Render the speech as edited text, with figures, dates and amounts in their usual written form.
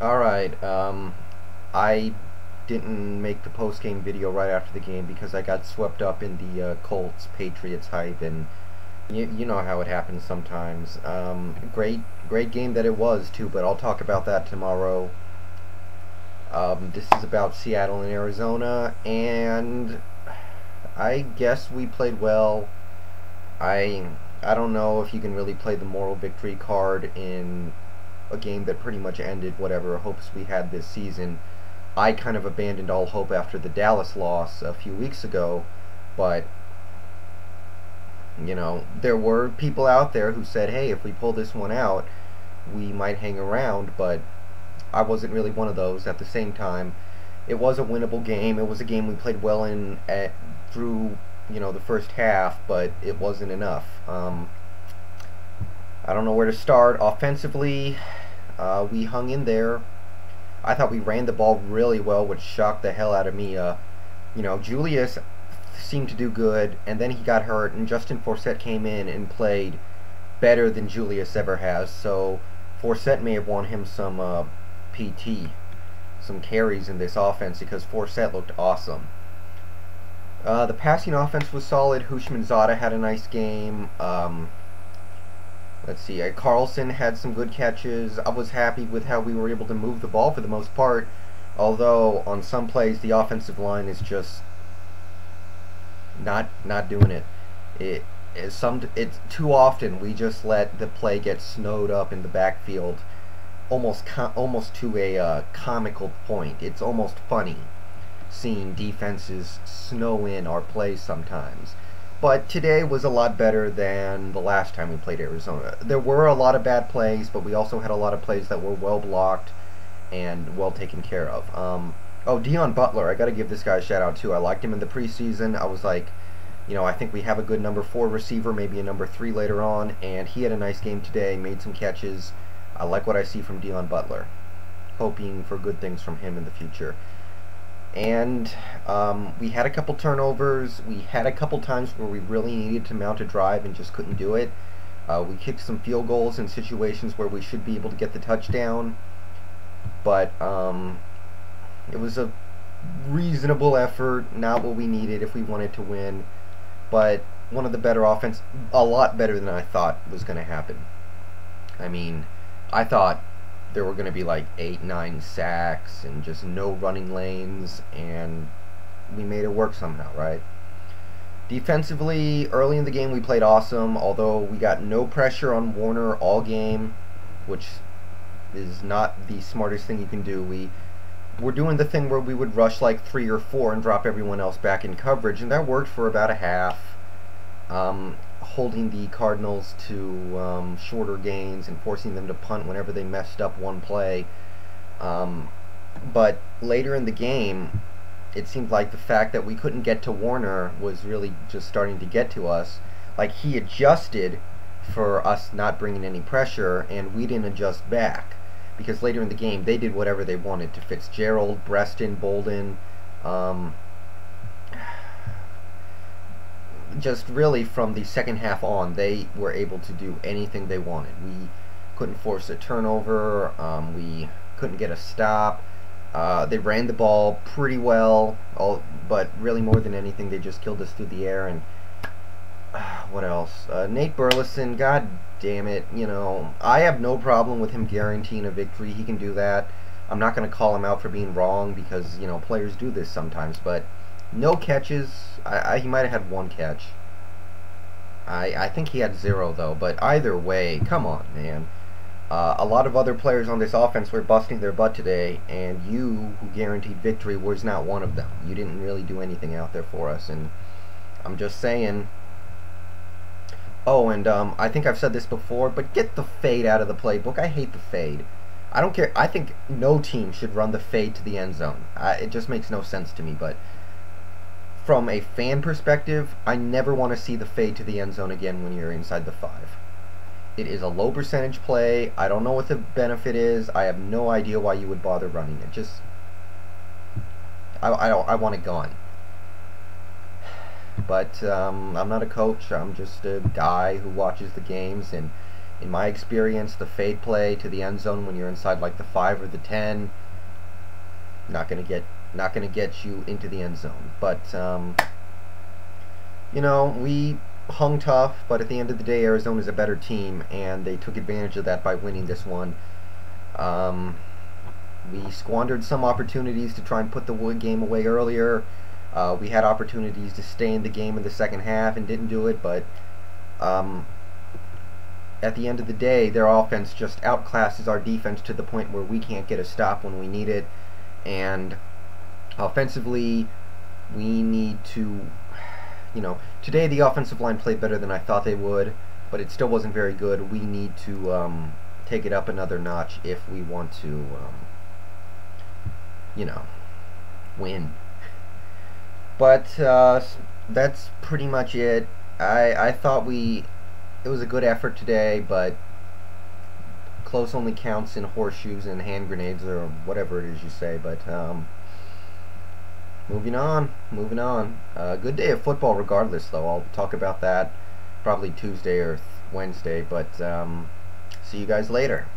Alright, I didn't make the post-game video right after the game because I got swept up in the Colts-Patriots hype, and you know how it happens sometimes. Great game that it was, too, but I'll talk about that tomorrow. This is about Seattle and Arizona, and I guess we played well. I I don't know if you can really play the moral victory card in a game that pretty much ended whatever hopes we had this season. I kind of abandoned all hope after the Dallas loss a few weeks ago, but there were people out there who said, hey, if we pull this one out, we might hang around, but I wasn't really one of those. At the same time, it was a winnable game. It was a game we played well through the first half, but it wasn't enough. I don't know where to start. Offensively, we hung in there. I thought we ran the ball really well, which shocked the hell out of me. Julius seemed to do good, and then he got hurt, and Justin Forsett came in and played better than Julius ever has. So Forsett may have won him some PT, some carries in this offense, because Forsett looked awesome. The passing offense was solid. Hushmanzada had a nice game. Let's see, Carlson had some good catches. I was happy with how we were able to move the ball for the most part, although on some plays the offensive line is just not doing it. It's too often we just let the play get snowed up in the backfield, almost to a comical point. It's almost funny seeing defenses snow in our plays sometimes. But today was a lot better than the last time we played Arizona. There were a lot of bad plays, but we also had a lot of plays that were well blocked and well taken care of. Dion Butler, I got to give this guy a shout out too. I liked him in the preseason. I was like, I think we have a good number 4 receiver, maybe a number 3 later on, and he had a nice game today, made some catches. I like what I see from Dion Butler. Hoping for good things from him in the future. And we had a couple turnovers. We had a couple times where we really needed to mount a drive and just couldn't do it. We kicked some field goals in situations where we should be able to get the touchdown, but it was a reasonable effort, not what we needed if we wanted to win, but one of the better offense, a lot better than I thought was going to happen. I mean, I thought there were going to be like 8-9 sacks and just no running lanes, and we made it work somehow, right? Defensively, early in the game we played awesome, although we got no pressure on Warner all game, which is not the smartest thing you can do. We were doing the thing where we would rush like 3 or 4 and drop everyone else back in coverage, and that worked for about a half. Holding the Cardinals to shorter gains and forcing them to punt whenever they messed up one play. But later in the game, it seemed like the fact that we couldn't get to Warner was really just starting to get to us. Like, he adjusted for us not bringing any pressure, and we didn't adjust back. Because later in the game, they did whatever they wanted to Fitzgerald, Breston, Bolden, just really from the second half on, they were able to do anything they wanted. We couldn't force a turnover. We couldn't get a stop. They ran the ball pretty well, but really more than anything, they just killed us through the air. And what else? Nate Burleson, god damn it. I have no problem with him guaranteeing a victory. He can do that. I'm not going to call him out for being wrong because, players do this sometimes, but no catches. He might have had 1 catch. I think he had 0 though, but either way, come on, man. A lot of other players on this offense were busting their butt today, and you, who guaranteed victory, was not one of them. You didn't really do anything out there for us, and I'm just saying. Oh, and I think I've said this before, but get the fade out of the playbook. I hate the fade. I don't care. I think no team should run the fade to the end zone. It just makes no sense to me, but from a fan perspective, I never want to see the fade to the end zone again when you're inside the 5. It is a low percentage play. I don't know what the benefit is. I have no idea why you would bother running it. Just, I want it gone. But I'm not a coach. I'm just a guy who watches the games, and In my experience, the fade play to the end zone when you're inside like the 5 or the 10, not gonna get you into the end zone. But you know, we hung tough, but at the end of the day, Arizona's a better team, and they took advantage of that by winning this one. We squandered some opportunities to try and put the game away earlier. We had opportunities to stay in the game in the second half and didn't do it, but at the end of the day, their offense just outclasses our defense to the point where we can't get a stop when we need it. And offensively, we need to, you know, today the offensive line played better than I thought they would, but it still wasn't very good. We need to take it up another notch if we want to, you know, win. But that's pretty much it. I thought it was a good effort today, but close only counts in horseshoes and hand grenades or whatever it is you say. But moving on. Good day of football regardless, though. I'll talk about that probably Tuesday or Wednesday, but see you guys later.